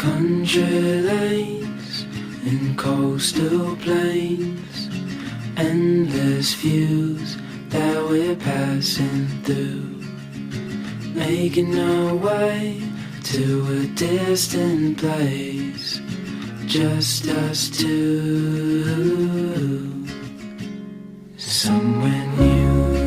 Country lanes and coastal plains, endless views that we're passing through, making our way to a distant place, just us two, somewhere new.